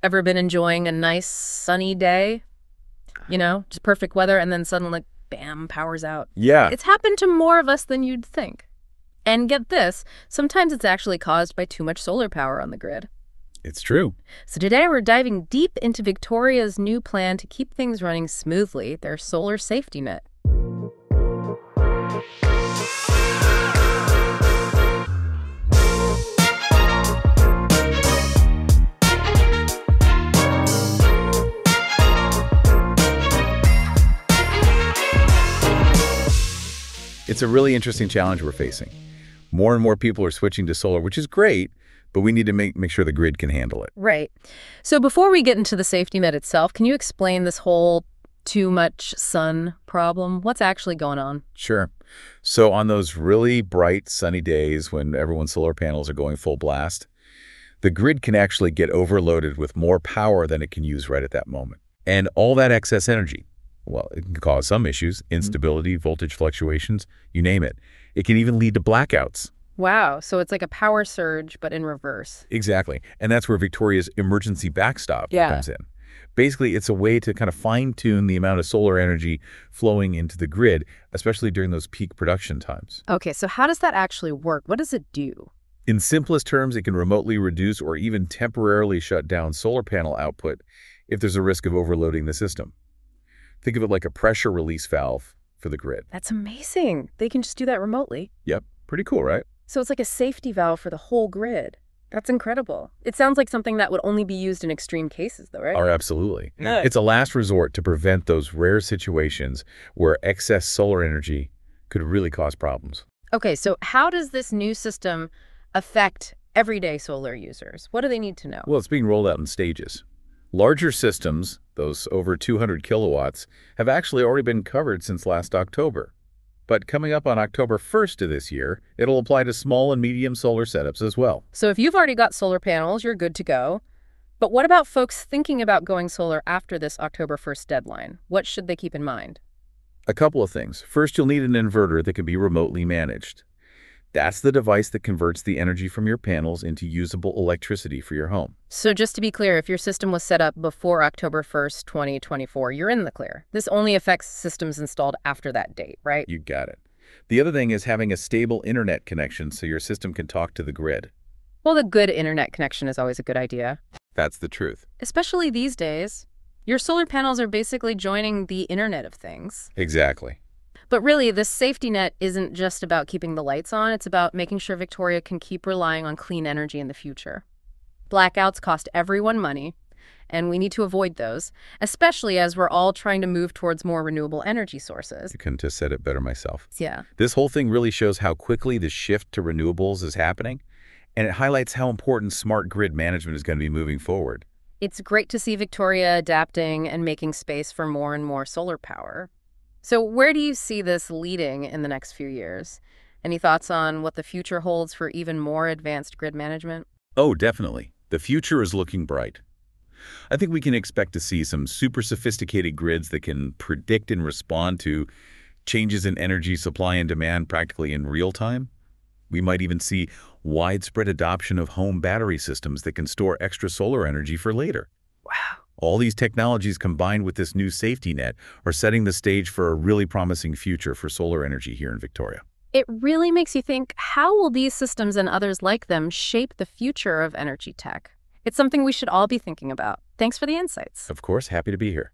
Ever been enjoying a nice sunny day, just perfect weather, and then suddenly, bam, power's out? Yeah, It's happened to more of us than you'd think. And get this, sometimes it's actually caused by too much solar power on the grid. it's true. So today we're diving deep into Victoria's new plan to keep things running smoothly, their solar safety net. It's a really interesting challenge we're facing. More and more people are switching to solar, which is great, but we need to make sure the grid can handle it. Right. So before we get into the safety net itself, can you explain this whole too much sun problem? What's actually going on? Sure. So on those really bright, sunny days when everyone's solar panels are going full blast, the grid can actually get overloaded with more power than it can use right at that moment. And all that excess energy, well, it can cause some issues, instability, voltage fluctuations, you name it. It can even lead to blackouts. Wow, so it's like a power surge, but in reverse. Exactly. And that's where Victoria's emergency backstop comes in. Basically, it's a way to kind of fine-tune the amount of solar energy flowing into the grid, especially during those peak production times. Okay, so how does that actually work? What does it do? In simplest terms, it can remotely reduce or even temporarily shut down solar panel output if there's a risk of overloading the system. Think of it like a pressure release valve for the grid. That's amazing. They can just do that remotely. Yep, pretty cool, right? So it's like a safety valve for the whole grid. That's incredible. It sounds like something that would only be used in extreme cases, though, right? Oh, absolutely. Nice. It's a last resort to prevent those rare situations where excess solar energy could really cause problems. Okay, so how does this new system affect everyday solar users? What do they need to know? Well, it's being rolled out in stages. Larger systems, those over 200 kilowatts, have actually already been covered since last October. But coming up on October 1st of this year, it'll apply to small and medium solar setups as well. So if you've already got solar panels, you're good to go. But what about folks thinking about going solar after this October 1st deadline? What should they keep in mind? A couple of things. First, you'll need an inverter that can be remotely managed. That's the device that converts the energy from your panels into usable electricity for your home. So just to be clear, if your system was set up before October 1st, 2024, you're in the clear. This only affects systems installed after that date, right? You got it. The other thing is having a stable internet connection so your system can talk to the grid. Well, the good internet connection is always a good idea. That's the truth. Especially these days. Your solar panels are basically joining the Internet of Things. Exactly. But really, this safety net isn't just about keeping the lights on. It's about making sure Victoria can keep relying on clean energy in the future. Blackouts cost everyone money, and we need to avoid those, especially as we're all trying to move towards more renewable energy sources. I couldn't have said it better myself. Yeah. This whole thing really shows how quickly the shift to renewables is happening, and it highlights how important smart grid management is going to be moving forward. It's great to see Victoria adapting and making space for more and more solar power. So where do you see this leading in the next few years? Any thoughts on what the future holds for even more advanced grid management? Oh, definitely. The future is looking bright. I think we can expect to see some super sophisticated grids that can predict and respond to changes in energy supply and demand practically in real time. We might even see widespread adoption of home battery systems that can store extra solar energy for later. Wow. All these technologies combined with this new safety net are setting the stage for a really promising future for solar energy here in Victoria. It really makes you think, how will these systems and others like them shape the future of energy tech? It's something we should all be thinking about. Thanks for the insights. Of course, happy to be here.